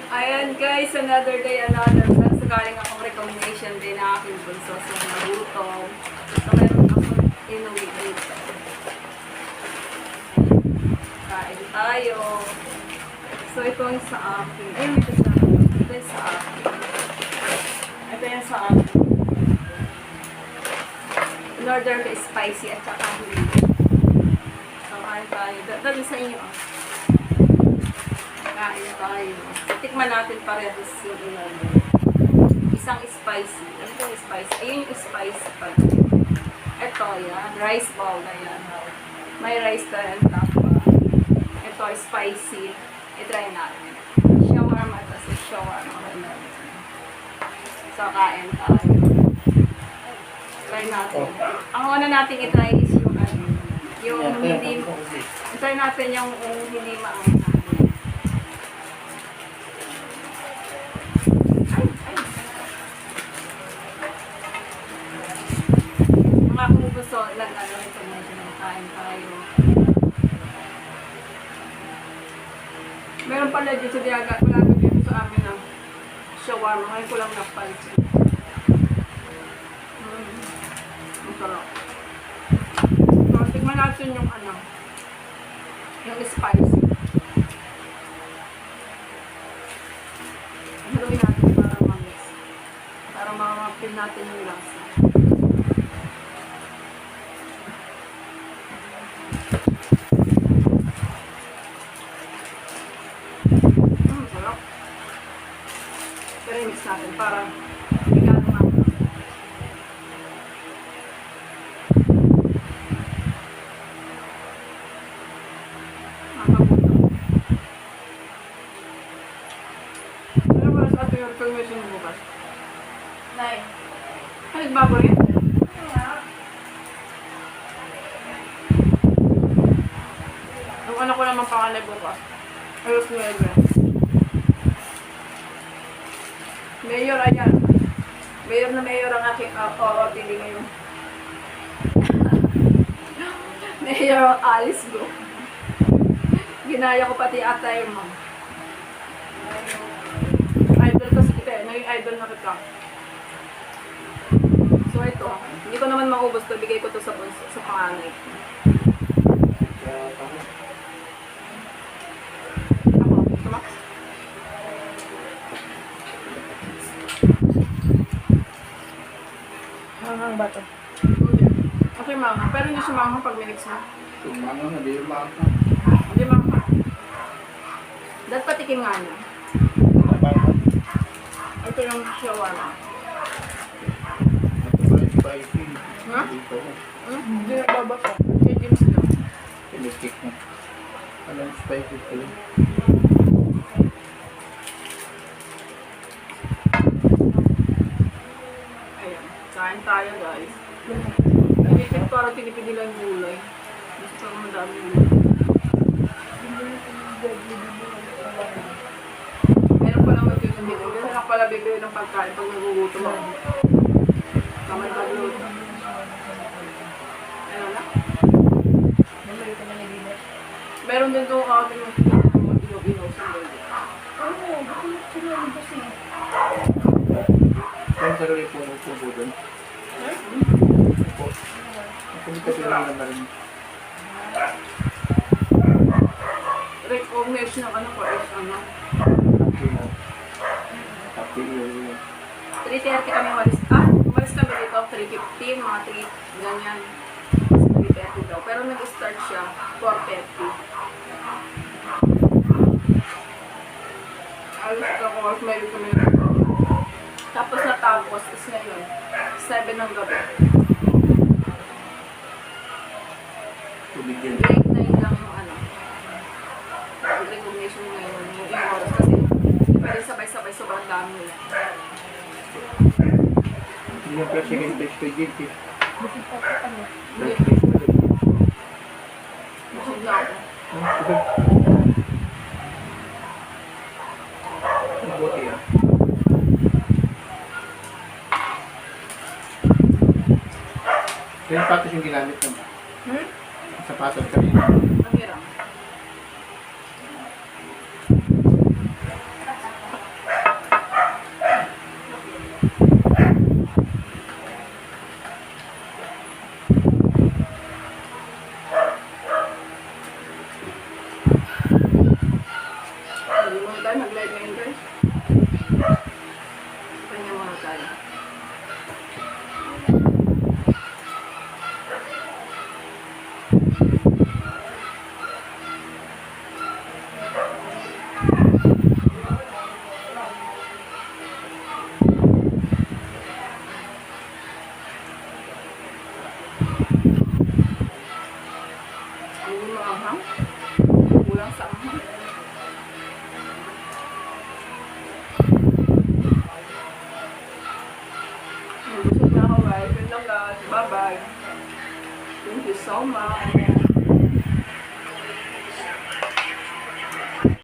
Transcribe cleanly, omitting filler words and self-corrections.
Ayan guys, another day, another vlog. So, galing akong recommendation din na aking bunso. So, nagutom. So, meron akong inuwi dito. Kain tayo. So, ito yung sa akin. Ay, ito sa akin. Ito yung sa akin. Ito yung sa akin. In-order ko spicy at saka hindi. So, kain tayo. Dali sa inyo. Kain tayo. Tikman natin parehas yung in-order. Isang spicy. Ano yung spicy? Ayun yung spicy pa. Ito, yan. Rice bowl na yan. May rice na yan. Ito, spicy. I-try natin. Shawarma. Kasi shawarma. So, kain tayo. Try natin. Ang una natin i-try is yung hindi. I-try natin yung hindi maangat. Kung gusto, ano ito medyo kain tayo. Meron pala dito sa Diaga, malapit dito sa amin ng shawarma. Ngayon ko lang napansin. Ang sarap. So, tignan natin yung yung spicy. Haluin natin para ma-mix. Para ma-mapin natin yung lasa. Mix natin para bigyan naman. Ano ba sa ating information bukas? Nay. Ay, nagbago rin? Ang anak ko naman pangalay bukas. Ayos mo yun. Mayor, ayan. Mayor ang aking pili ngayon. Mayor ang Alice Go. Ginaya ko pati atay mo. Idol kasi kita eh. Naging idol na kita. So ito, hindi ko naman maubos to. Bigay ko to sa panganay. Manghang ba ito? Okay, manghang. Pero hindi siya manghang pag minix mo. Manghang, hindi yung manghang. Hindi manghang. Dapat patikin nga niya. Ito yung shawarma. Spicy. Ha? Hindi nagbabasa. Kaya James lang. Pinistik mo. Alam, spicy ko lang. Kain tayo guys. Nagigit parang tinipid nila yung gulay. Gusto ko madami gulay. Meron pa naman dito dito. Kasi lang pala bibili ng pagkain pag nagugutom ako. Kamay pagluto. Ayun na. Meron din itong ating inog-inog sa gulay. Oo, bakit sila yung kasi? Kaya sa rin po ng puso doon. Kung kasi lang na rin. Recognition ng ko is Happy yun. 3:30 kami umalis. Umalis kami dito 3:15, mga 3, ganyan. 3:30 daw. Pero nag-start siya 4:30. Alis ako, may kami. Tapos natapos is ngayon, 7 ng gabi. Tubig yan. Break na yun lang yung recognition ngayon, yung oras kasi pwede sabay-sabay sobrang dami nila. Hindi yung first second place ko dito. Bakit pa ano? First place ko dito. Busog na ako. Buti yan. Yung sapatos yung ginamit mo. Sapatos kanina. Ang hirap. tayo mag-live ngayon guys. Kanya mga tayo. Hindi mo anghang. Kulang sa anghang. Busog na ako guys. Yun lang guys. Bye-bye. Thank you so much.